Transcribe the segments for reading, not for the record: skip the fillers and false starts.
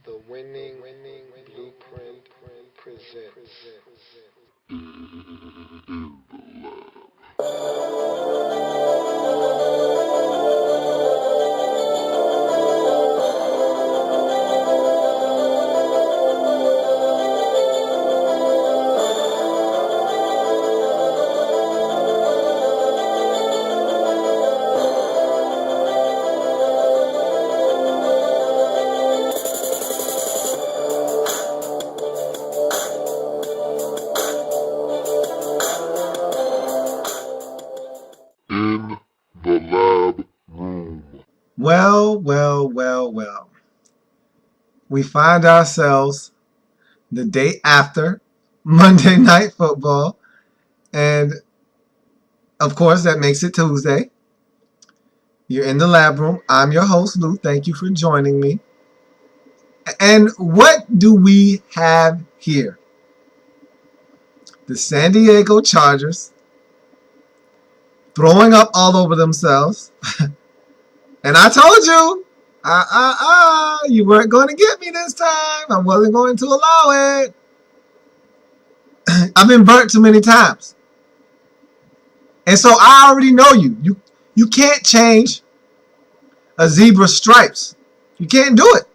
The winning blueprint presents. In the lab room. Well. We find ourselves the day after Monday Night Football, and of course that makes it Tuesday. You're in the lab room. I'm your host, Lou. Thank you for joining me. And what do we have here? The San Diego Chargers throwing up all over themselves. And I told you, you weren't going to get me this time. I wasn't going to allow it. I've been burnt too many times. And so I already know you. You can't change a zebra's stripes. You can't do it.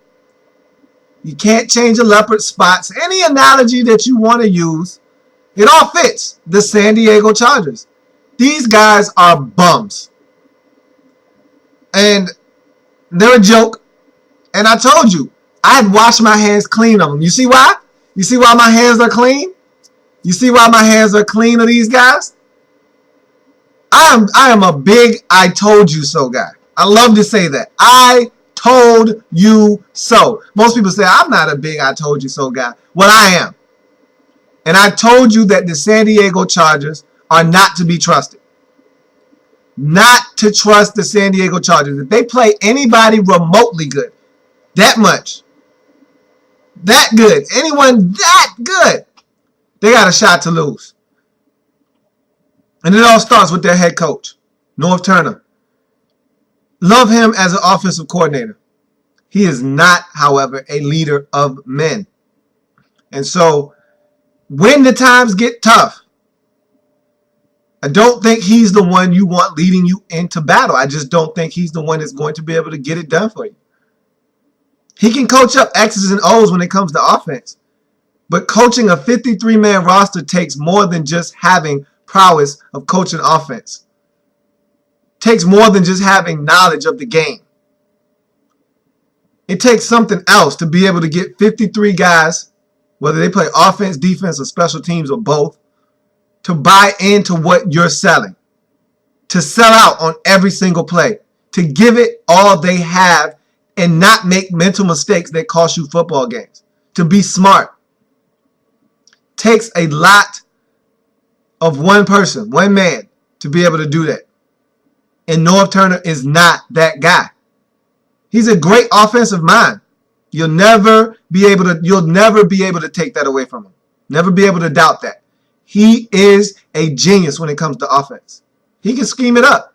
You can't change a leopard's spots. Any analogy that you want to use, it all fits the San Diego Chargers. These guys are bums. And they're a joke. And I told you, I'd wash my hands clean of them. You see why? You see why my hands are clean? You see why my hands are clean of these guys? I am a big I told you so guy. I love to say that. I told you so. Most people say I'm not a big I told you so guy. Well, I am. And I told you that the San Diego Chargers are not to be trusted. Not to trust the San Diego Chargers. If they play anybody remotely good, that much, that good, anyone that good, they got a shot to lose. And it all starts with their head coach, Norv Turner. Love him as an offensive coordinator. He is not, however, a leader of men. And so when the times get tough, I don't think he's the one you want leading you into battle. I just don't think he's the one that's going to be able to get it done for you. He can coach up X's and O's when it comes to offense. But coaching a 53-man roster takes more than just having prowess of coaching offense. Takes more than just having knowledge of the game. It takes something else to be able to get 53 guys, whether they play offense, defense, or special teams, or both, to buy into what you're selling. To sell out on every single play. To give it all they have and not make mental mistakes that cost you football games. To be smart. Takes a lot of one person, one man, to be able to do that. And Norv Turner is not that guy. He's a great offensive mind. You'll never be able to take that away from him. Never be able to doubt that. He is a genius when it comes to offense. He can scheme it up.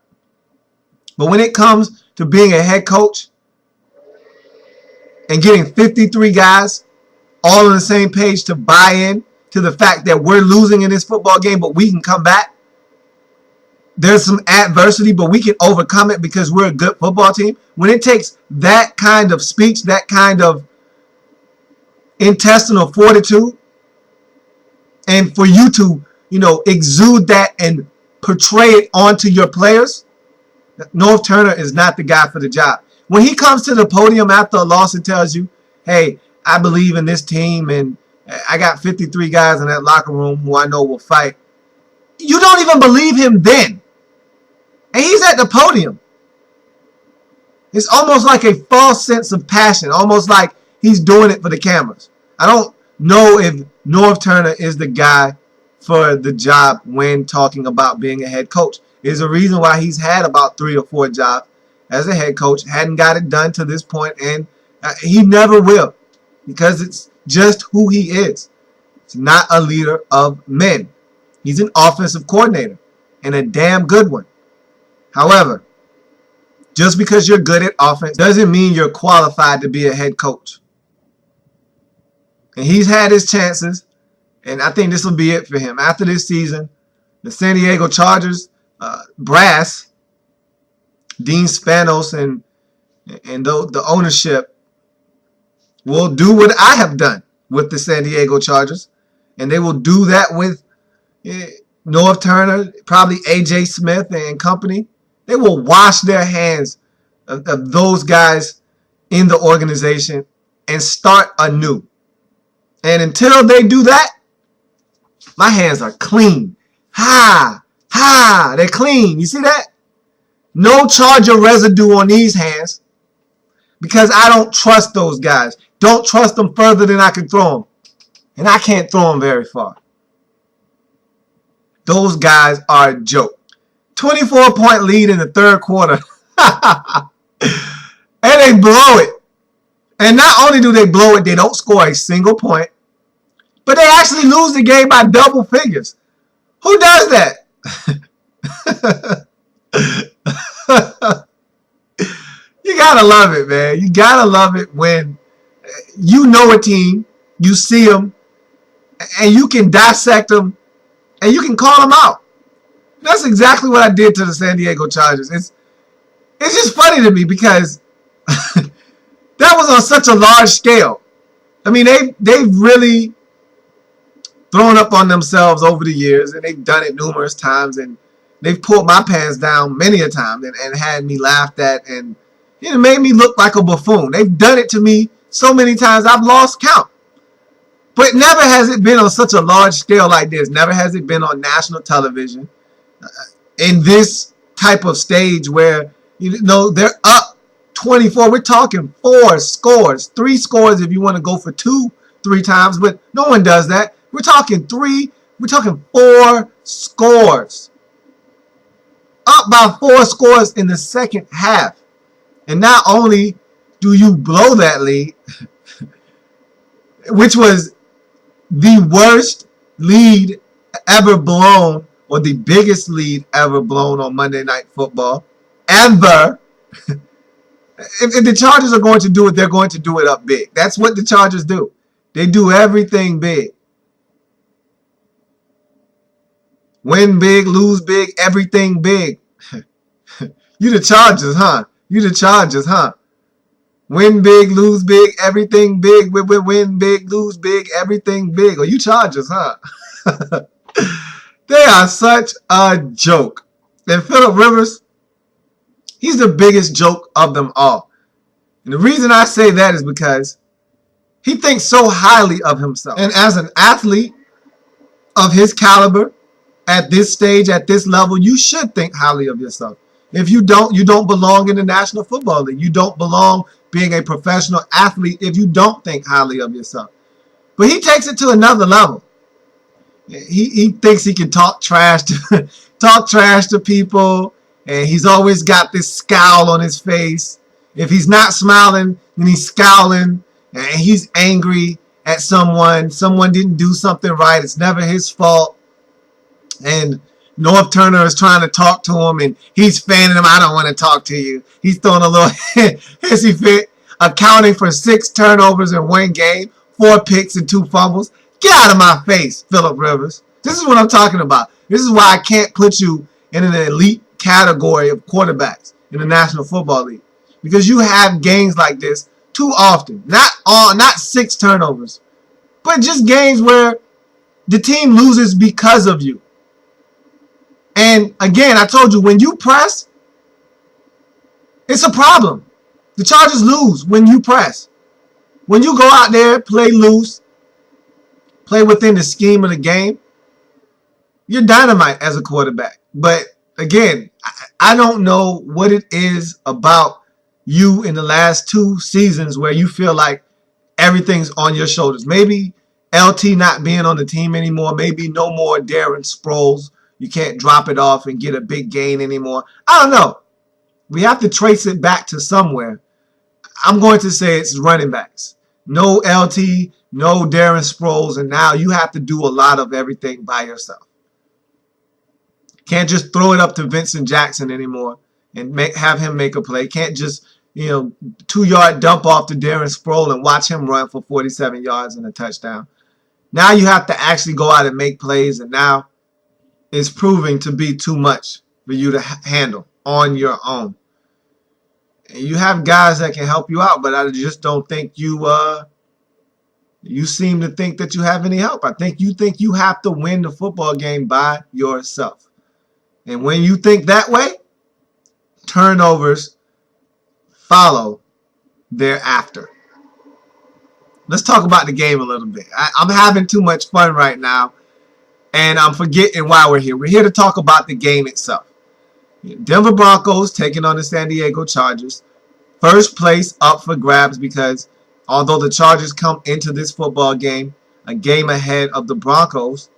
But when it comes to being a head coach and getting 53 guys all on the same page to buy in to the fact that we're losing in this football game, but we can come back. There's some adversity, but we can overcome it because we're a good football team. When it takes that kind of speech, that kind of intestinal fortitude, and for you to, exude that and portray it onto your players, Norv Turner is not the guy for the job. When he comes to the podium after a loss and tells you, hey, I believe in this team and I got 53 guys in that locker room who I know will fight, you don't even believe him then. And he's at the podium. It's almost like a false sense of passion, almost like he's doing it for the cameras. I don't know if Norv Turner is the guy for the job when talking about being a head coach. There's a reason why he's had about 3 or 4 jobs as a head coach, hadn't got it done to this point, and he never will because it's just who he is. He's not a leader of men. He's an offensive coordinator and a damn good one. However, just because you're good at offense doesn't mean you're qualified to be a head coach. And he's had his chances, and I think this will be it for him. After this season, the San Diego Chargers brass, Dean Spanos and the ownership will do what I have done with the San Diego Chargers, and they will do that with Norv Turner, probably A.J. Smith and company. They will wash their hands of those guys in the organization and start anew. And until they do that, my hands are clean. They're clean. You see that? No Charger residue on these hands because I don't trust those guys. Don't trust them further than I can throw them. And I can't throw them very far. Those guys are a joke. 24-point lead in the third quarter. And they blow it. And not only do they blow it, they don't score a single point. But they actually lose the game by double figures. Who does that? You gotta love it, man. You gotta love it when you know a team, you see them, and you can dissect them, and you can call them out. That's exactly what I did to the San Diego Chargers. It's just funny to me because that was on such a large scale. I mean, they've really thrown up on themselves over the years, and they've done it numerous times, and they've pulled my pants down many a time and had me laughed at, and it made me look like a buffoon. They've done it to me so many times I've lost count. But never has it been on such a large scale like this. Never has it been on national television in this type of stage where, you know, they're up 24. We're talking 4 scores, 3 scores if you want to go for 2 3 times, but no one does that. We're talking 3. We're talking 4 scores. Up by 4 scores in the second half. And not only do you blow that lead, which was the worst lead ever blown, or the biggest lead ever blown on Monday Night Football, ever. If the Chargers are going to do it, they're going to do it up big. That's what the Chargers do. They do everything big. Win big, lose big, everything big. You the Chargers, huh? You the Chargers, huh? Win big, lose big, everything big. Win big, lose big, everything big. Or you Chargers, huh? They are such a joke. And Phillip Rivers, he's the biggest joke of them all. And the reason I say that is because he thinks so highly of himself. And as an athlete of his caliber, at this stage, at this level, you should think highly of yourself. If you don't belong in the National Football League. You don't belong being a professional athlete if you don't think highly of yourself. But he takes it to another level. He thinks he can talk trash to people, and he's always got this scowl on his face. If he's not smiling, then he's scowling, and he's angry at someone. Someone didn't do something right. It's never his fault. And Norv Turner is trying to talk to him, and he's fanning him. I don't want to talk to you. He's throwing a little hissy fit, accounting for 6 turnovers in 1 game, 4 picks and 2 fumbles. Get out of my face, Phillip Rivers. This is what I'm talking about. This is why I can't put you in an elite category of quarterbacks in the National Football League, because you have games like this too often. Not 6 turnovers, but just games where the team loses because of you. And again, I told you, when you press, it's a problem. The Chargers lose when you press. When you go out there, play loose, play within the scheme of the game, you're dynamite as a quarterback. But again, I don't know what it is about you in the last 2 seasons where you feel like everything's on your shoulders. Maybe LT not being on the team anymore. Maybe no more Darren Sproles. You can't drop it off and get a big gain anymore. I don't know. We have to trace it back to somewhere. I'm going to say it's running backs. No LT, no Darren Sproles, and now you have to do a lot of everything by yourself. Can't just throw it up to Vincent Jackson anymore and have him make a play. Can't just, 2-yard dump off to Darren Sproul and watch him run for 47 yards and a touchdown. Now you have to actually go out and make plays, and now it's proving to be too much for you to handle on your own. You have guys that can help you out, but I just don't think you seem to think that you have any help. I think you have to win the football game by yourself. And when you think that way, turnovers follow thereafter. Let's talk about the game a little bit. I'm having too much fun right now, and I'm forgetting why we're here. We're here to talk about the game itself. Denver Broncos taking on the San Diego Chargers. First place up for grabs because although the Chargers come into this football game a game ahead of the Broncos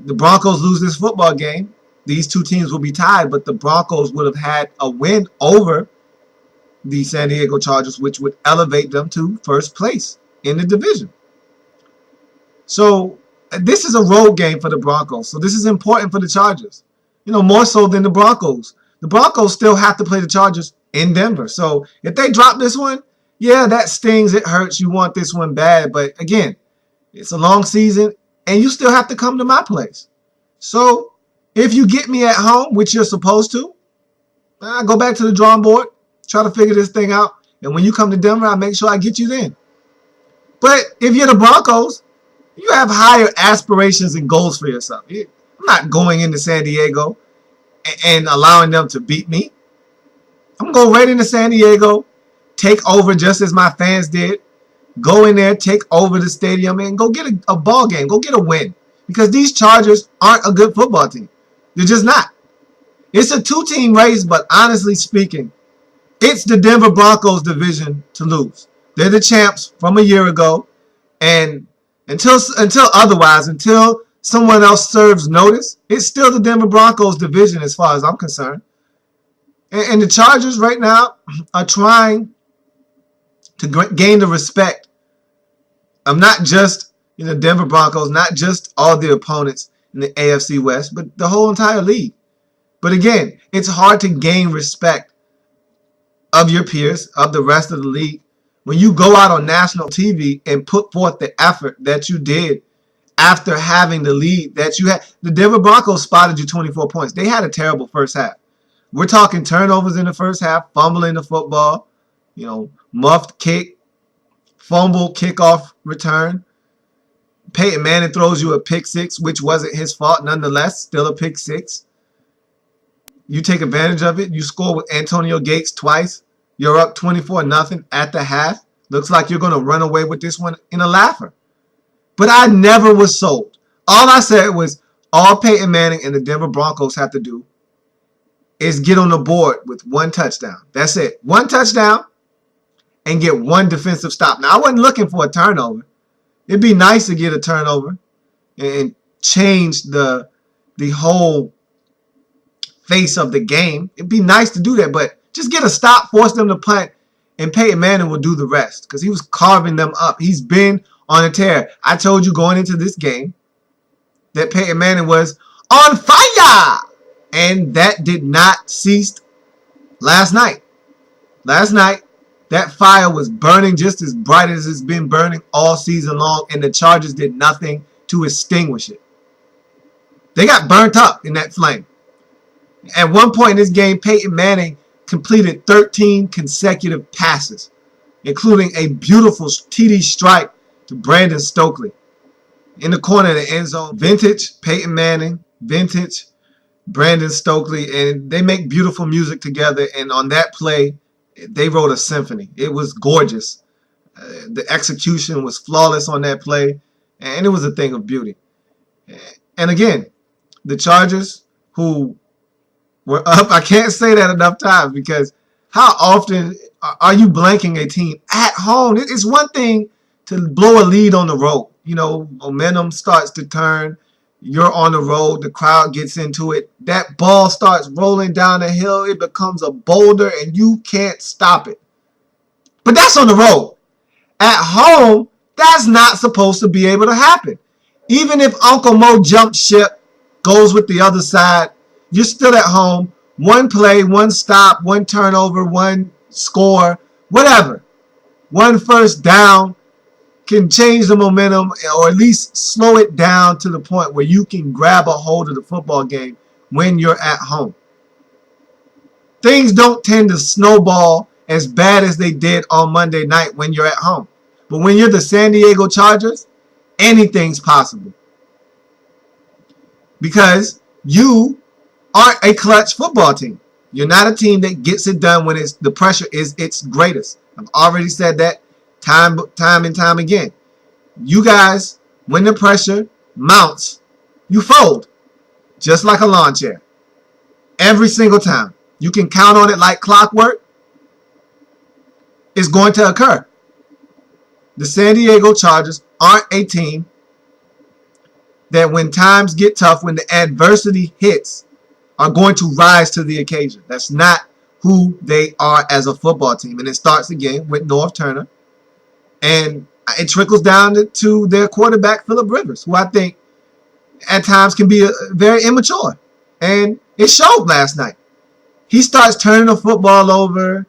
lose this football game, these two teams will be tied, but the Broncos would have had a win over the San Diego Chargers, which would elevate them to first place in the division. So this is a road game for the Broncos. So this is important for the Chargers, more so than the Broncos. The Broncos still have to play the Chargers in Denver. So if they drop this one, yeah, that stings. It hurts. You want this one bad. But again, it's a long season, and you still have to come to my place. So if you get me at home, which you're supposed to, I go back to the drawing board, try to figure this thing out. And when you come to Denver, I make sure I get you then. But if you're the Broncos, you have higher aspirations and goals for yourself. I'm not going into San Diego and allowing them to beat me. I'm going to go right into San Diego, take over just as my fans did. Go in there, take over the stadium, and go get a ball game. Go get a win. Because these Chargers aren't a good football team. They're just not. It's a two-team race, but honestly speaking, it's the Denver Broncos division to lose. They're the champs from a year ago. And until someone else serves notice, it's still the Denver Broncos division as far as I'm concerned. And the Chargers right now are trying to gain the respect of not just Denver Broncos, not just all the opponents in the AFC West, but the whole entire league. But again, it's hard to gain respect of your peers, of the rest of the league, when you go out on national TV and put forth the effort that you did after having the lead that you had. The Denver Broncos spotted you 24 points. They had a terrible first half. We're talking turnovers in the first half, fumbling the football, muffed kick, fumble, kickoff return. Peyton Manning throws you a pick six, which wasn't his fault. Nonetheless, still a pick six. You take advantage of it. You score with Antonio Gates twice. You're up 24-0 at the half. Looks like you're going to run away with this one in a laugher. But I never was sold. All I said was all Peyton Manning and the Denver Broncos have to do is get on the board with one touchdown. That's it. One touchdown and get one defensive stop. Now, I wasn't looking for a turnover. It'd be nice to get a turnover and change the whole face of the game. It'd be nice to do that, but just get a stop, force them to punt, and Peyton Manning will do the rest because he was carving them up. He's been on a tear. I told you going into this game that Peyton Manning was on fire, and that did not cease last night. Last night, that fire was burning just as bright as it's been burning all season long, and the Chargers did nothing to extinguish it. They got burnt up in that flame. At one point in this game, Peyton Manning completed 13 consecutive passes, including a beautiful TD strike to Brandon Stokely in the corner of the end zone. Vintage Peyton Manning, vintage Brandon Stokely, and they make beautiful music together. And on that play, they wrote a symphony. It was gorgeous. The execution was flawless on that play, and it was a thing of beauty. And again, the Chargers, who were up, I can't say that enough times, because how often are you blanking a team at home? It's one thing to blow a lead on the road. Momentum starts to turn. You're on the road. The crowd gets into it. That ball starts rolling down the hill. It becomes a boulder, and you can't stop it. But that's on the road. At home, that's not supposed to be able to happen. Even if Uncle Mo jumps ship, goes with the other side, you're still at home. One play, one stop, one turnover, one score, whatever. One first down can change the momentum or at least slow it down to the point where you can grab a hold of the football game when you're at home. Things don't tend to snowball as bad as they did on Monday night when you're at home. But when you're the San Diego Chargers, anything's possible. Because you aren't a clutch football team. You're not a team that gets it done when the pressure is its greatest. I've already said that time and time again. You guys, when the pressure mounts, you fold. Just like a lawn chair. Every single time. You can count on it like clockwork. It's going to occur. The San Diego Chargers aren't a team that when times get tough, when the adversity hits, are going to rise to the occasion. That's not who they are as a football team. And it starts again with Norv Turner. And it trickles down to their quarterback, Phillip Rivers, who I think at times can be very immature. And it showed last night. He starts turning the football over,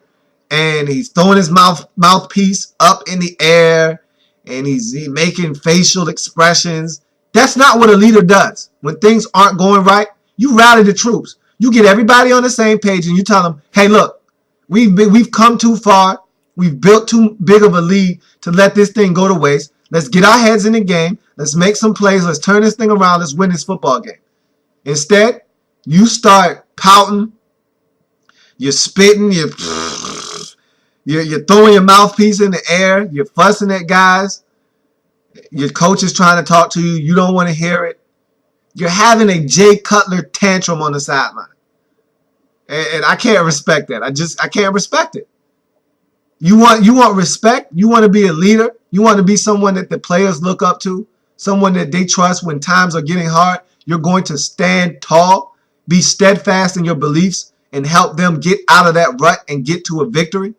and he's throwing his mouthpiece up in the air, and he's making facial expressions. That's not what a leader does. When things aren't going right, you rally the troops. You get everybody on the same page, and you tell them, hey, look, we've come too far. We've built too big of a lead to let this thing go to waste. Let's get our heads in the game. Let's make some plays. Let's turn this thing around. Let's win this football game. Instead, you start pouting. You're spitting. You're throwing your mouthpiece in the air. You're fussing at guys. Your coach is trying to talk to you. You don't want to hear it. You're having a Jay Cutler tantrum on the sideline. And I can't respect that. I can't respect it. You want respect. You want to be a leader. You want to be someone that the players look up to, someone that they trust when times are getting hard. You're going to stand tall, be steadfast in your beliefs, and help them get out of that rut and get to a victory.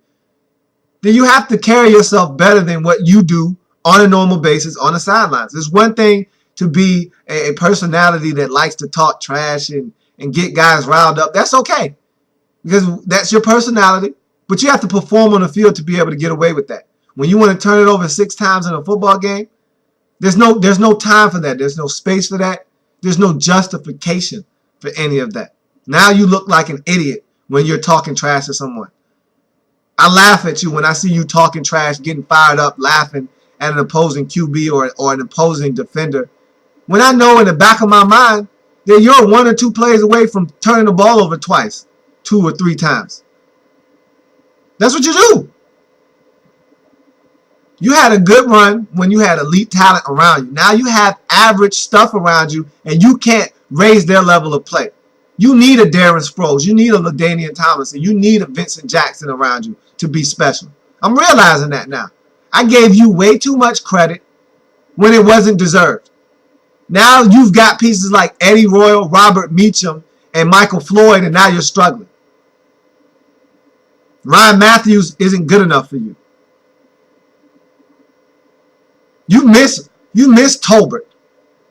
Then you have to carry yourself better than what you do on a normal basis on the sidelines. It's one thing to be a personality that likes to talk trash and get guys riled up. That's okay, because that's your personality. But you have to perform on the field to be able to get away with that. When you want to turn it over 6 times in a football game, there's no time for that. There's no space for that. There's no justification for any of that. Now you look like an idiot when you're talking trash to someone. I laugh at you when I see you talking trash, getting fired up, laughing at an opposing QB or an opposing defender, when I know in the back of my mind that you're 1 or 2 plays away from turning the ball over twice, 2 or 3 times. That's what you do. You had a good run when you had elite talent around you. Now you have average stuff around you, and you can't raise their level of play. You need a Darren Sproles. You need a LaDainian Tomlinson. You need a Vincent Jackson around you to be special. I'm realizing that now. I gave you way too much credit when it wasn't deserved. Now you've got pieces like Eddie Royal, Robert Meacham, and Michael Floyd, and now you're struggling. Ryan Matthews isn't good enough for you. You miss Tolbert.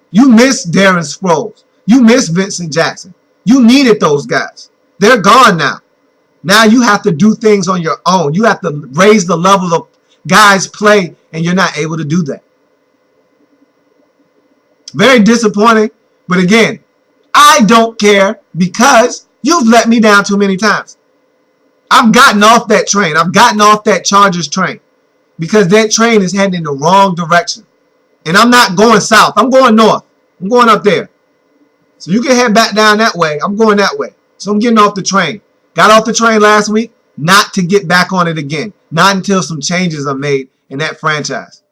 You miss Darren Sproles. You miss Vincent Jackson. You needed those guys. They're gone now. Now you have to do things on your own. You have to raise the level of guys' play, and you're not able to do that. Very disappointing. But again, I don't care because you've let me down too many times. I've gotten off that train. I've gotten off that Chargers train because that train is heading in the wrong direction. And I'm not going south. I'm going north. I'm going up there. So you can head back down that way. I'm going that way. So I'm getting off the train. Got off the train last week, not to get back on it again. Not until some changes are made in that franchise.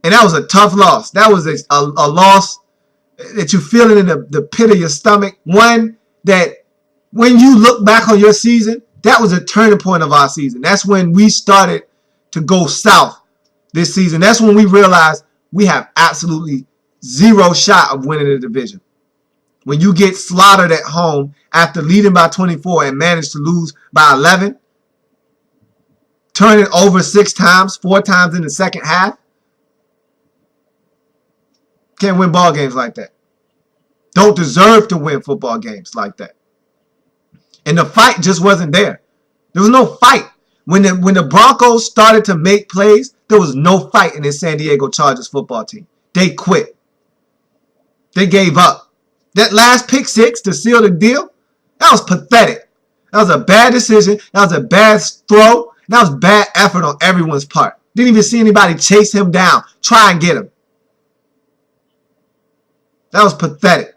And that was a tough loss. That was a loss that you feel it in the pit of your stomach. One that when you look back on your season, that was a turning point of our season. That's when we started to go south this season. That's when we realized we have absolutely zero shot of winning the division. When you get slaughtered at home after leading by 24 and manage to lose by 11, turn it over 6 times, 4 times in the second half. Can't win ball games like that. Don't deserve to win football games like that. And the fight just wasn't there. There was no fight. When the Broncos started to make plays, there was no fight in this San Diego Chargers football team. They quit. They gave up. That last pick six to seal the deal, that was pathetic. That was a bad decision. That was a bad throw. That was bad effort on everyone's part. Didn't even see anybody chase him down, try and get him. That was pathetic.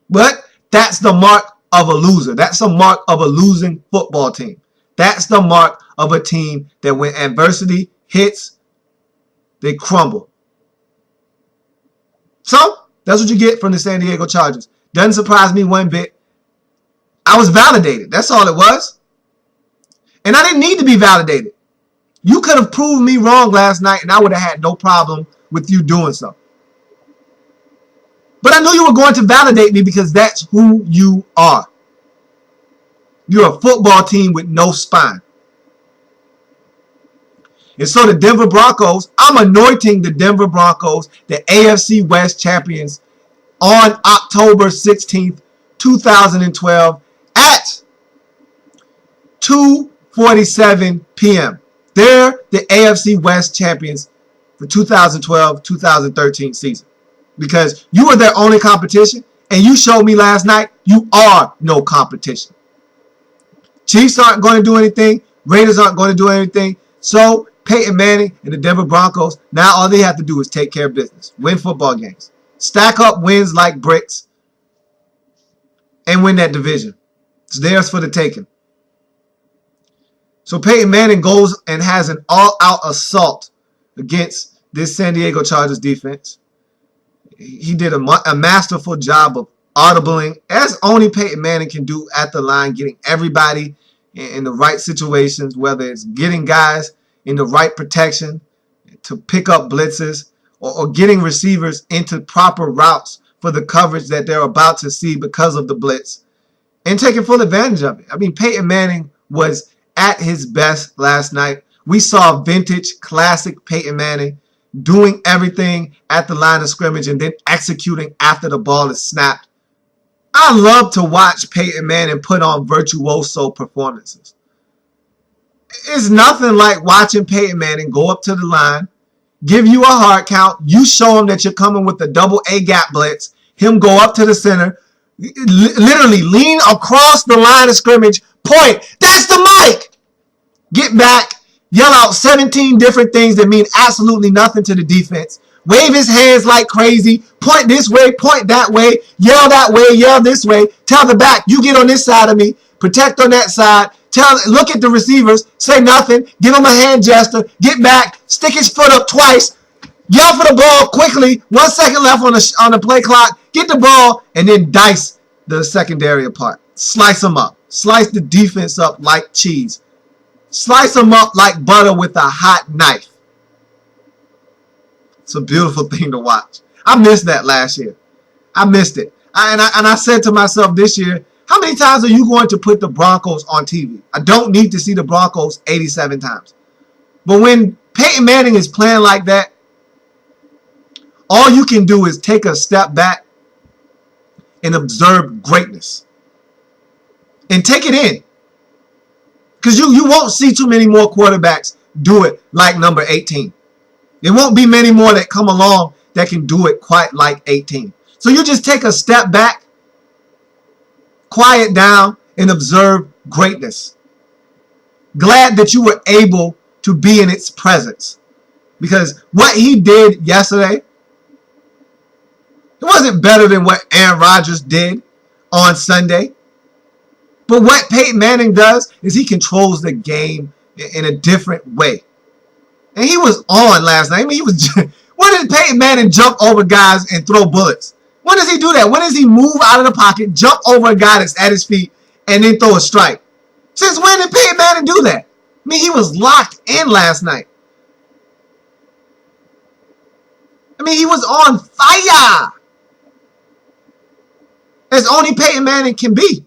But that's the mark of a loser. That's the mark of a losing football team. That's the mark of a team that when adversity hits, they crumble. So, that's what you get from the San Diego Chargers. Doesn't surprise me one bit. I was validated. That's all it was. And I didn't need to be validated. You could have proved me wrong last night and I would have had no problem with you doing so. But I knew you were going to validate me because that's who you are. You're a football team with no spine. And so the Denver Broncos, I'm anointing the Denver Broncos the AFC West champions on October 16th, 2012 at 2:47 p.m. They're the AFC West champions for 2012-2013 season. Because you were their only competition, and you showed me last night you are no competition. Chiefs aren't going to do anything. Raiders aren't going to do anything. So Peyton Manning and the Denver Broncos, now all they have to do is take care of business. Win football games. Stack up wins like bricks. And win that division. It's theirs for the taking. So Peyton Manning goes and has an all-out assault against this San Diego Chargers defense. He did a masterful job of audibling, as only Peyton Manning can do at the line, getting everybody in the right situations, whether it's getting guys in the right protection to pick up blitzes or getting receivers into proper routes for the coverage that they're about to see because of the blitz and taking full advantage of it. I mean, Peyton Manning was at his best last night. We saw vintage, classic Peyton Manning doing everything at the line of scrimmage and then executing after the ball is snapped. I love to watch Peyton Manning put on virtuoso performances. It's nothing like watching Peyton Manning go up to the line, give you a hard count, you show him that you're coming with the double A gap blitz, him go up to the center, literally lean across the line of scrimmage, point, that's the mic! Get back, yell out 17 different things that mean absolutely nothing to the defense. Wave his hands like crazy. Point this way, point that way. Yell that way, yell this way. Tell the back, you get on this side of me. Protect on that side. Look at the receivers. Say nothing. Give him a hand gesture. Get back. Stick his foot up twice. Yell for the ball quickly. 1 second left on the play clock. Get the ball and then dice the secondary apart. Slice them up. Slice the defense up like cheese. Slice them up like butter with a hot knife. It's a beautiful thing to watch. I missed that last year. I missed it. And I said to myself this year, how many times are you going to put the Broncos on TV? I don't need to see the Broncos 87 times. But when Peyton Manning is playing like that, all you can do is take a step back and observe greatness. And take it in. Because you won't see too many more quarterbacks do it like number 18. There won't be many more that come along that can do it quite like 18. So you just take a step back, quiet down, and observe greatness. Glad that you were able to be in its presence. Because what he did yesterday, it wasn't better than what Aaron Rodgers did on Sunday. But what Peyton Manning does is he controls the game in a different way. And he was on last night. I mean, he was. When did Peyton Manning jump over guys and throw bullets? When does he do that? When does he move out of the pocket, jump over a guy that's at his feet, and then throw a strike? Since when did Peyton Manning do that? I mean, he was locked in last night. I mean, he was on fire. As only Peyton Manning can be.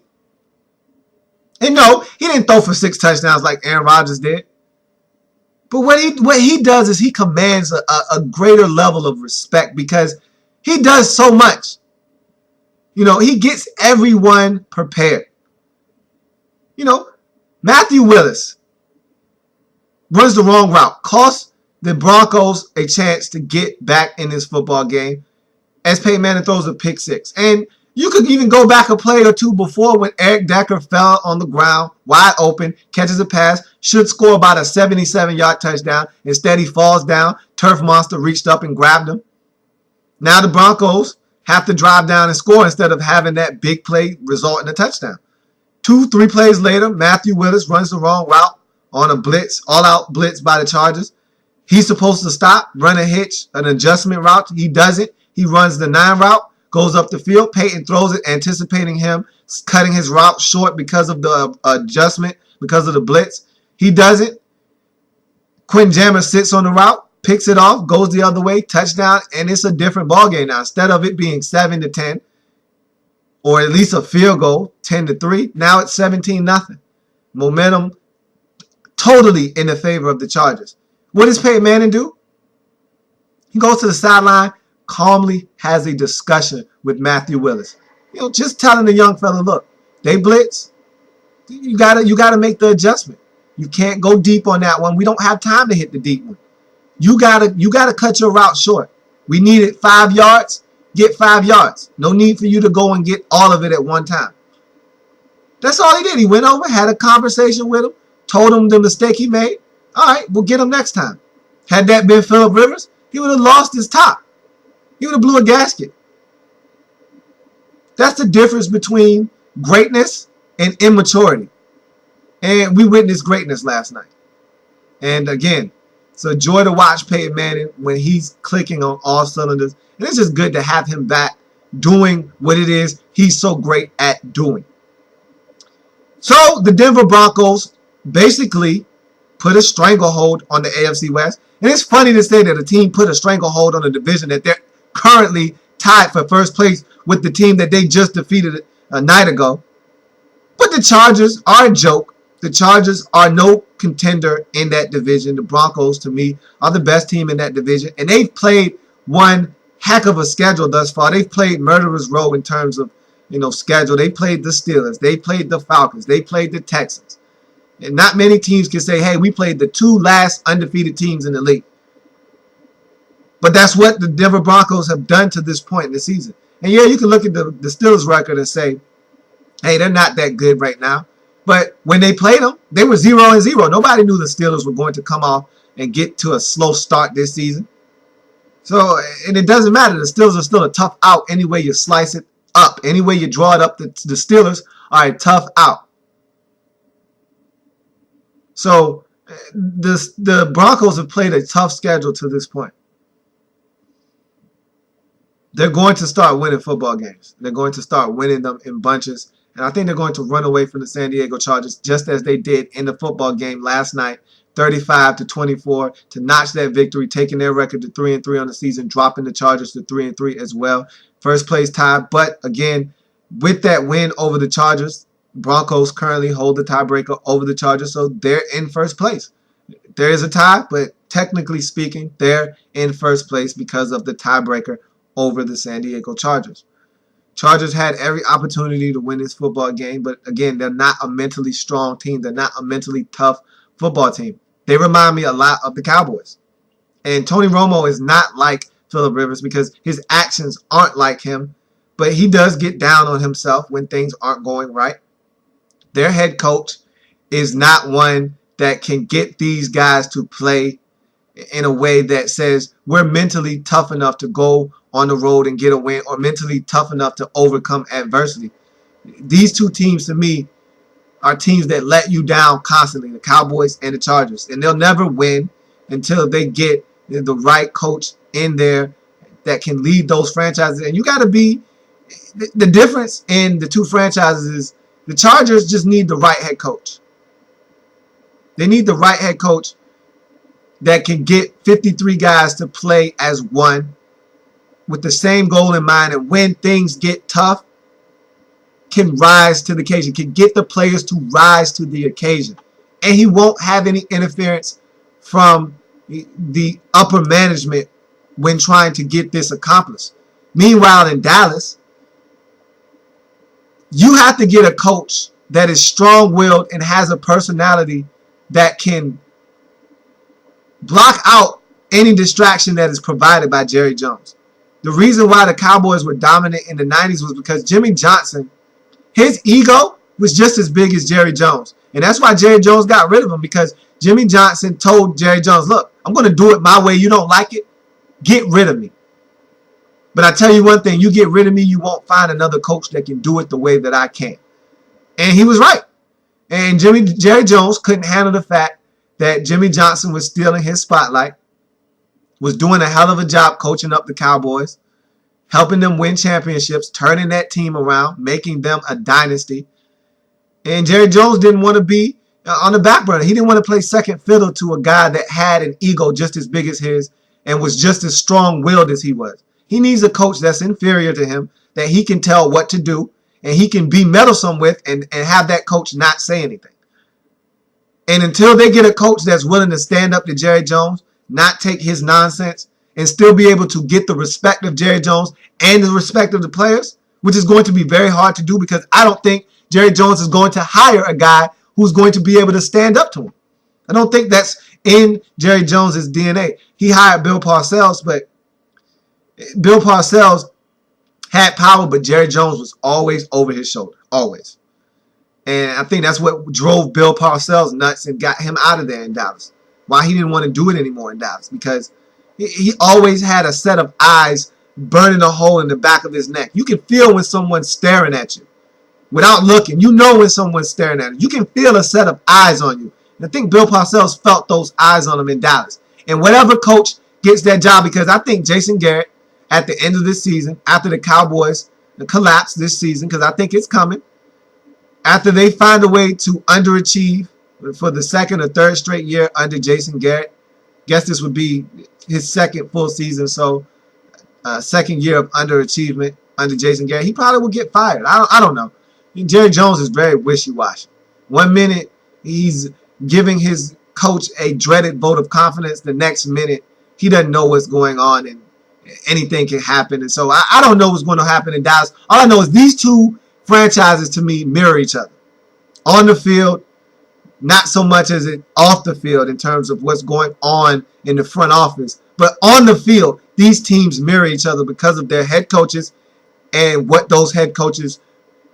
And no, he didn't throw for 6 touchdowns like Aaron Rodgers did. But what he does is he commands a greater level of respect because he does so much. You know, he gets everyone prepared. You know, Matthew Willis runs the wrong route, costs the Broncos a chance to get back in this football game as Peyton Manning throws a pick six. And you could even go back a play or two before when Eric Decker fell on the ground, wide open, catches a pass, should score about a 77-yard touchdown. Instead, he falls down. Turf Monster reached up and grabbed him. Now the Broncos have to drive down and score instead of having that big play result in a touchdown. 2-3 plays later, Matthew Willis runs the wrong route on a blitz, all-out blitz by the Chargers. He's supposed to stop, run a hitch, an adjustment route. He doesn't. He runs the 9 route, goes up the field. Peyton throws it, anticipating him cutting his route short because of the adjustment, because of the blitz. He doesn't. Quinn Jammer sits on the route, picks it off, goes the other way, touchdown, and it's a different ballgame now. Instead of it being 7-10, or at least a field goal, 10-3, now it's 17-0. Momentum totally in the favor of the Chargers. What does Peyton Manning do? He goes to the sideline, calmly has a discussion with Matthew Willis. Just telling the young fella, look, they blitz. You gotta make the adjustment. You can't go deep on that one. We don't have time to hit the deep one. You gotta cut your route short. We needed 5 yards. Get 5 yards. No need for you to go and get all of it at one time. That's all he did. He went over, had a conversation with him, told him the mistake he made. All right, we'll get him next time. Had that been Phillip Rivers, he would have lost his top. He would have blew a gasket. That's the difference between greatness and immaturity. And we witnessed greatness last night. And again, it's a joy to watch Peyton Manning when he's clicking on all cylinders. And it's just good to have him back doing what it is he's so great at doing. So the Denver Broncos basically put a stranglehold on the AFC West. And it's funny to say that a team put a stranglehold on a division that they're currently tied for first place with the team that they just defeated a night ago. But the Chargers are a joke. The Chargers are no contender in that division. The Broncos, to me, are the best team in that division. And they've played one heck of a schedule thus far. They've played murderer's row in terms of, schedule. They played the Steelers. They played the Falcons. They played the Texans. And not many teams can say, hey, we played the 2 last undefeated teams in the league. But that's what the Denver Broncos have done to this point in the season. And yeah, you can look at the Steelers record and say, hey, they're not that good right now. But when they played them, they were 0-0. Nobody knew the Steelers were going to come off and get to a slow start this season. So, and it doesn't matter. The Steelers are still a tough out any way you slice it up. Any way you draw it up, the Steelers are a tough out. So, the Broncos have played a tough schedule to this point. They're going to start winning football games. They're going to start winning them in bunches. And I think they're going to run away from the San Diego Chargers just as they did in the football game last night, 35-24, to notch that victory, taking their record to 3-3 on the season, dropping the Chargers to 3-3 as well. First place tie. But again, with that win over the Chargers, Broncos currently hold the tiebreaker over the Chargers, so they're in first place. There is a tie, but technically speaking, they're in first place because of the tiebreaker over the San Diego Chargers. Chargers had every opportunity to win this football game, but again, they're not a mentally strong team. They're not a mentally tough football team. They remind me a lot of the Cowboys. And Tony Romo is not like Phillip Rivers because his actions aren't like him, but he does get down on himself when things aren't going right. Their head coach is not one that can get these guys to play in a way that says we're mentally tough enough to go on the road and get a win, or mentally tough enough to overcome adversity. These two teams, to me, are teams that let you down constantly, the Cowboys and the Chargers. And they'll never win until they get the right coach in there that can lead those franchises. And you got to be, the difference in the two franchises is the Chargers just need the right head coach. They need the right head coach that can get 53 guys to play as one with the same goal in mind, and when things get tough, can rise to the occasion, can get the players to rise to the occasion. And he won't have any interference from the upper management when trying to get this accomplished. Meanwhile, in Dallas, you have to get a coach that is strong-willed and has a personality that can block out any distraction that is provided by Jerry Jones. The reason why the Cowboys were dominant in the 90s was because Jimmy Johnson, his ego was just as big as Jerry Jones. And that's why Jerry Jones got rid of him, because Jimmy Johnson told Jerry Jones, look, I'm going to do it my way. You don't like it? Get rid of me. But I tell you one thing, you get rid of me, you won't find another coach that can do it the way that I can. And he was right. And Jerry Jones couldn't handle the fact that Jimmy Johnson was stealing his spotlight, was doing a hell of a job coaching up the Cowboys, helping them win championships, turning that team around, making them a dynasty. And Jerry Jones didn't want to be on the back burner. He didn't want to play second fiddle to a guy that had an ego just as big as his and was just as strong-willed as he was. He needs a coach that's inferior to him, that he can tell what to do, and he can be meddlesome with and have that coach not say anything. And until they get a coach that's willing to stand up to Jerry Jones, not take his nonsense, and still be able to get the respect of Jerry Jones and the respect of the players, which is going to be very hard to do, because I don't think Jerry Jones is going to hire a guy who's going to be able to stand up to him. I don't think that's in Jerry Jones's DNA. He hired Bill Parcells, but Bill Parcells had power, but Jerry Jones was always over his shoulder, always. And I think that's what drove Bill Parcells nuts and got him out of there in Dallas. Why he didn't want to do it anymore in Dallas, because he always had a set of eyes burning a hole in the back of his neck. You can feel when someone's staring at you without looking. You know when someone's staring at you. You can feel a set of eyes on you. And I think Bill Parcells felt those eyes on him in Dallas. And whatever coach gets that job, because I think Jason Garrett, at the end of this season, after the Cowboys collapse this season, because I think it's coming, after they find a way to underachieve for the second or third straight year under Jason Garrett, guess this would be his second full season, so second year of underachievement under Jason Garrett, he probably will get fired. I don't know. Jerry Jones is very wishy-washy. 1 minute, he's giving his coach a dreaded vote of confidence. The next minute, he doesn't know what's going on, and anything can happen. And so I don't know what's going to happen in Dallas. All I know is these two franchises, to me, mirror each other. On the field, not so much as it off the field in terms of what's going on in the front office. But on the field, these teams mirror each other because of their head coaches and what those head coaches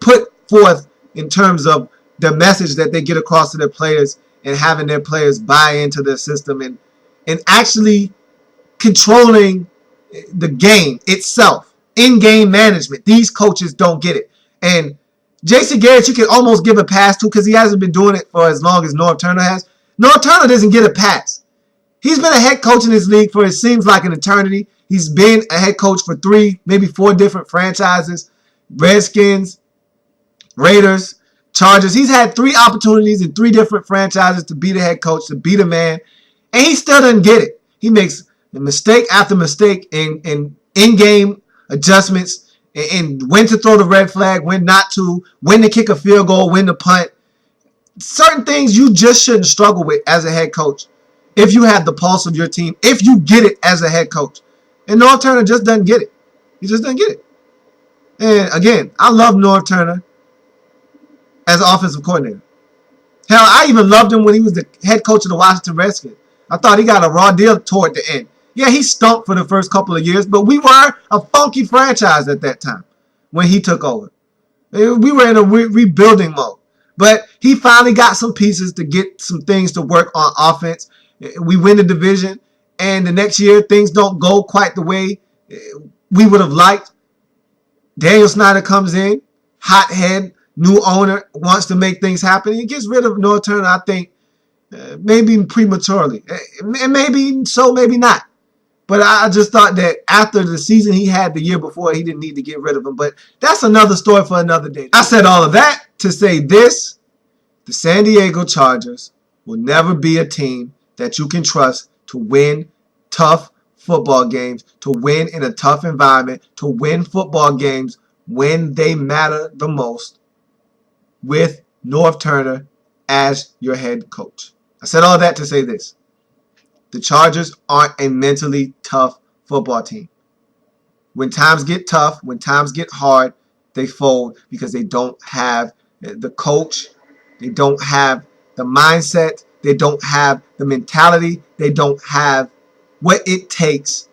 put forth in terms of the message that they get across to their players and having their players buy into their system and actually controlling the game itself. In-game management. These coaches don't get it. And Jason Garrett, you can almost give a pass to, because he hasn't been doing it for as long as Norv Turner has. Norv Turner doesn't get a pass. He's been a head coach in this league for, it seems like, an eternity. He's been a head coach for 3, maybe 4 different franchises. Redskins, Raiders, Chargers. He's had 3 opportunities in 3 different franchises to be the head coach, to be the man. And he still doesn't get it. He makes mistake after mistake in in-game adjustments, and when to throw the red flag, when not to, when to kick a field goal, when to punt. Certain things you just shouldn't struggle with as a head coach if you have the pulse of your team, if you get it as a head coach. And Norv Turner just doesn't get it. He just doesn't get it. And again, I love Norv Turner as an offensive coordinator. Hell, I even loved him when he was the head coach of the Washington Redskins. I thought he got a raw deal toward the end. Yeah, he stunk for the first couple of years, but we were a funky franchise at that time when he took over. We were in a rebuilding mode. But he finally got some pieces to get some things to work on offense. We win the division, and the next year things don't go quite the way we would have liked. Daniel Snyder comes in, hot head, new owner, wants to make things happen. He gets rid of Norv Turner, I think, maybe prematurely. And maybe so, maybe not. But I just thought that after the season he had the year before, he didn't need to get rid of him. But that's another story for another day. I said all of that to say this: the San Diego Chargers will never be a team that you can trust to win tough football games, to win in a tough environment, to win football games when they matter the most with Norv Turner as your head coach. I said all that to say this: the Chargers aren't a mentally tough football team. When times get tough, when times get hard, they fold because they don't have the coach. They don't have the mindset. They don't have the mentality. They don't have what it takes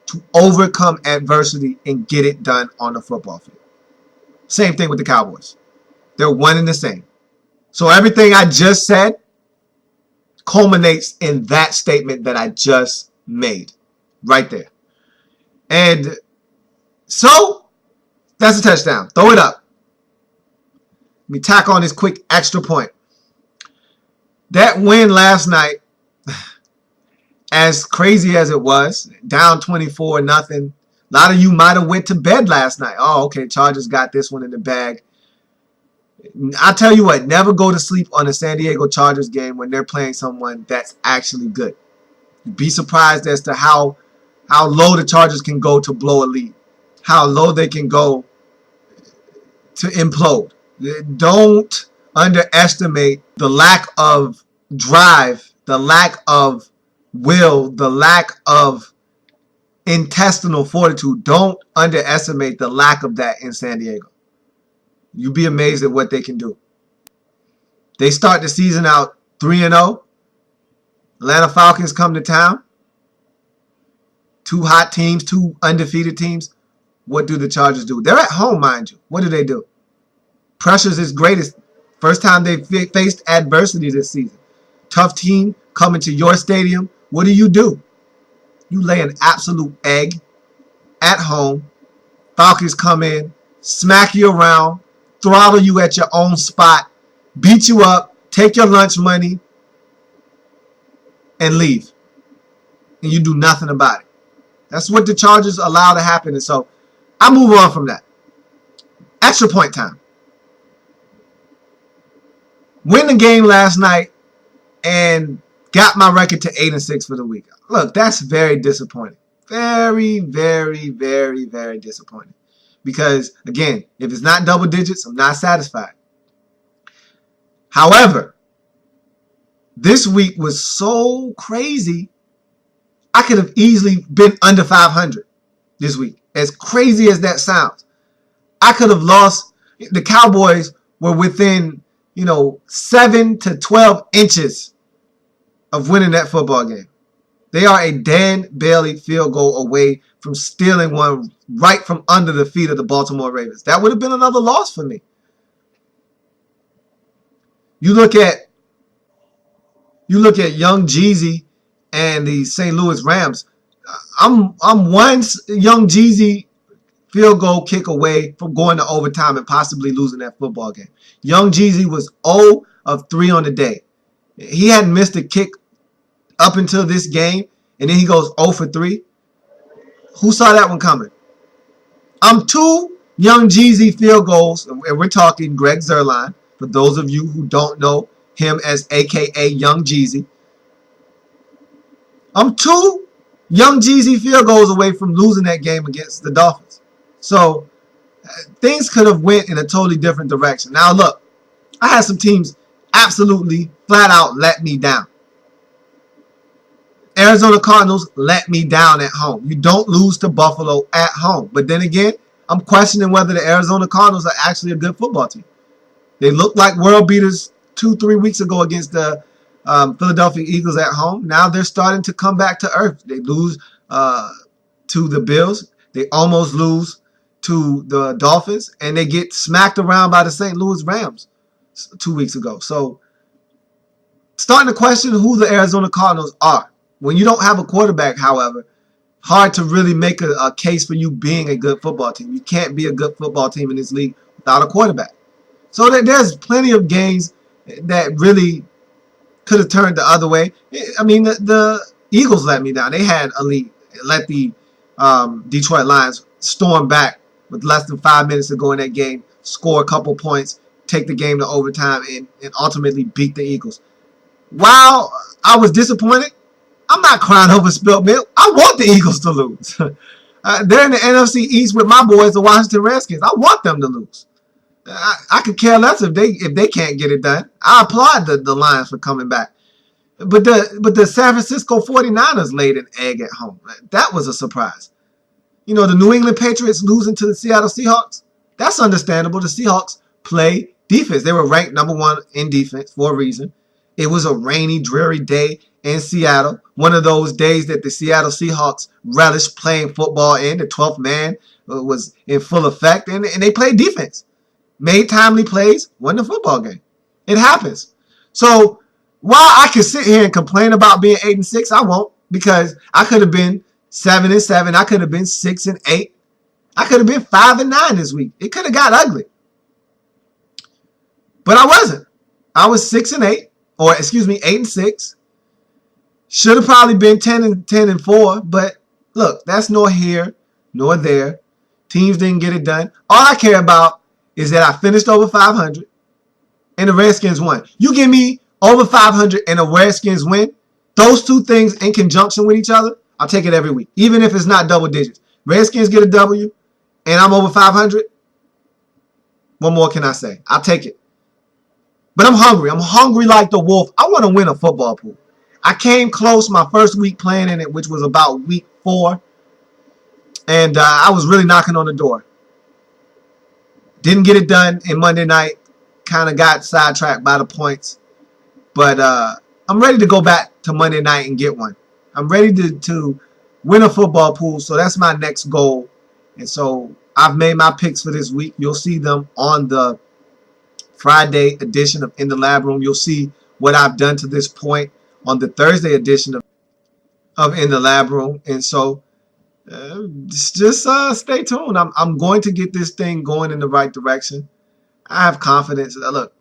to overcome adversity and get it done on the football field. Same thing with the Cowboys. They're one and the same. So everything I just said culminates in that statement that I just made right there. And so that's a touchdown. Throw it up. Let me tack on this quick extra point. That win last night, as crazy as it was, down 24-0. A lot of you might have went to bed last night. Oh, okay, Chargers got this one in the bag. I tell you what, never go to sleep on a San Diego Chargers game when they're playing someone that's actually good. You'd be surprised as to how low the Chargers can go to blow a lead, how low they can go to implode. Don't underestimate the lack of drive, the lack of will, the lack of intestinal fortitude. Don't underestimate the lack of that in San Diego. You'd be amazed at what they can do. They start the season out 3-0. Atlanta Falcons come to town. Two hot teams, two undefeated teams. What do the Chargers do? They're at home, mind you. What do? Pressure's its greatest. First time they've faced adversity this season. Tough team coming to your stadium. What do? You lay an absolute egg at home. Falcons come in, smack you around, throttle you at your own spot, beat you up, take your lunch money, and leave. And you do nothing about it. That's what the Chargers allow to happen. And so I move on from that. Extra point time. Win the game last night and got my record to 8-6 for the week. Look, that's very disappointing. Very, very, very, very disappointing. Because, again, if it's not double digits, I'm not satisfied. However, this week was so crazy, I could have easily been under 500 this week. As crazy as that sounds. I could have lost. The Cowboys were within, 7 to 12 inches of winning that football game. They are a Dan Bailey field goal away from stealing one right from under the feet of the Baltimore Ravens. That would have been another loss for me. You look at young Jeezy and the St. Louis Rams. I'm one young Jeezy field goal kick away from going to overtime and possibly losing that football game. Young Jeezy was 0 of 3 on the day. He hadn't missed a kick up until this game, and then he goes 0 for 3. Who saw that one coming? I'm 2 young Jeezy field goals, and we're talking Greg Zuerlein, for those of you who don't know him as a.k.a. Young Jeezy. I'm 2 young Jeezy field goals away from losing that game against the Dolphins. So things could have went in a totally different direction. Now look, I had some teams absolutely flat out let me down. Arizona Cardinals let me down at home. You don't lose to Buffalo at home. But then again, I'm questioning whether the Arizona Cardinals are actually a good football team. They looked like world beaters 2-3 weeks ago against the Philadelphia Eagles at home. Now they're starting to come back to earth. They lose to the Bills. They almost lose to the Dolphins. And they get smacked around by the St. Louis Rams 2 weeks ago. So starting to question who the Arizona Cardinals are. When you don't have a quarterback, however, hard to really make a case for you being a good football team. You can't be a good football team in this league without a quarterback. So there's plenty of games that really could have turned the other way. I mean, the Eagles let me down. They had a lead. Let the Detroit Lions storm back with less than 5 minutes to go in that game, score a couple points, take the game to overtime, and ultimately beat the Eagles. While I was disappointed, I'm not crying over spilled milk. I want the Eagles to lose. They're in the NFC East with my boys, the Washington Redskins. I want them to lose. I could care less if they can't get it done. I applaud the Lions for coming back. But the San Francisco 49ers laid an egg at home. That was a surprise. The New England Patriots losing to the Seattle Seahawks, that's understandable. The Seahawks play defense. They were ranked number 1 in defense for a reason. It was a rainy, dreary day in Seattle. One of those days that the Seattle Seahawks relish playing football in. The 12th man was in full effect, and they played defense. Made timely plays, won the football game. It happens. So while I can sit here and complain about being 8-6, I won't, because I could have been 7-7. I could have been 6-8. I could have been 5-9 this week. It could have got ugly. But I wasn't. I was 6-8, or excuse me, 8-6. Should have probably been 10-4, but look, that's nor here nor there. Teams didn't get it done. All I care about is that I finished over 500 and the Redskins won. You give me over 500 and the Redskins win, those two things in conjunction with each other, I'll take it every week, even if it's not double digits. Redskins get a W and I'm over 500. What more can I say? I'll take it. But I'm hungry. I'm hungry like the wolf. I want to win a football pool. I came close my first week playing in it, which was about week 4. And I was really knocking on the door. Didn't get it done in Monday night. Kind of got sidetracked by the points. But I'm ready to go back to Monday night and get one. I'm ready to win a football pool. So that's my next goal. And so I've made my picks for this week. You'll see them on the Friday edition of In the Lab Room. You'll see what I've done to this point on the Thursday edition of In the Lab Room. And so just stay tuned. I'm going to get this thing going in the right direction. I have confidence. Look,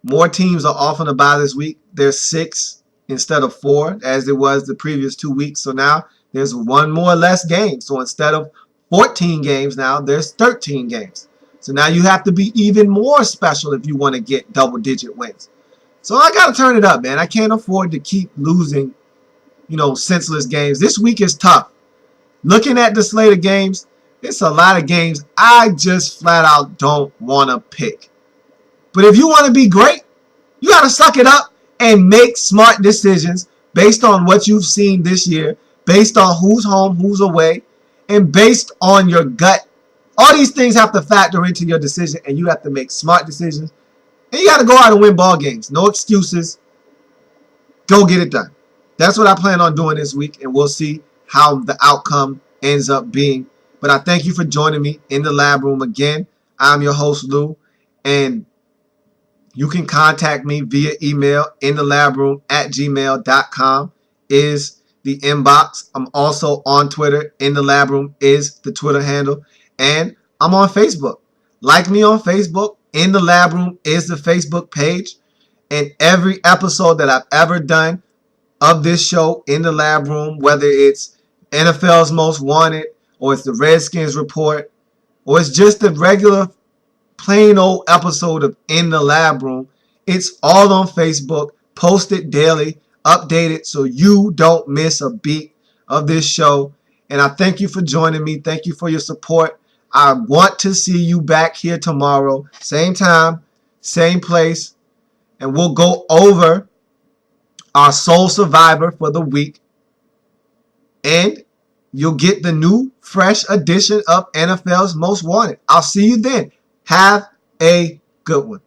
more teams are off on a bye this week. There's 6 instead of 4, as it was the previous 2 weeks. So now there's 1 more less game. So instead of 14 games now, there's 13 games. So now you have to be even more special if you want to get double-digit wins. So I got to turn it up, man. I can't afford to keep losing, senseless games. This week is tough. Looking at the slate of games, it's a lot of games I just flat out don't want to pick. But if you want to be great, you got to suck it up and make smart decisions based on what you've seen this year, based on who's home, who's away, and based on your gut. All these things have to factor into your decision, and you have to make smart decisions. And you got to go out and win ball games. No excuses. Go get it done. That's what I plan on doing this week, and we'll see how the outcome ends up being. But I thank you for joining me in the lab room again. I'm your host, Lou, and you can contact me via email inthelabroom@gmail.com is the inbox. I'm also on Twitter. In the Lab Room is the Twitter handle. And I'm on Facebook. Like me on Facebook. In the Lab Room is the Facebook page. And every episode that I've ever done of this show, In the Lab Room, whether it's NFL's Most Wanted, or it's the Redskins Report, or it's just a regular plain old episode of In the Lab Room, it's all on Facebook, posted daily, updated, so you don't miss a beat of this show. And I thank you for joining me. Thank you for your support. I want to see you back here tomorrow, same time, same place, and we'll go over our sole survivor for the week, and you'll get the new, fresh edition of NFL's Most Wanted. I'll see you then. Have a good one.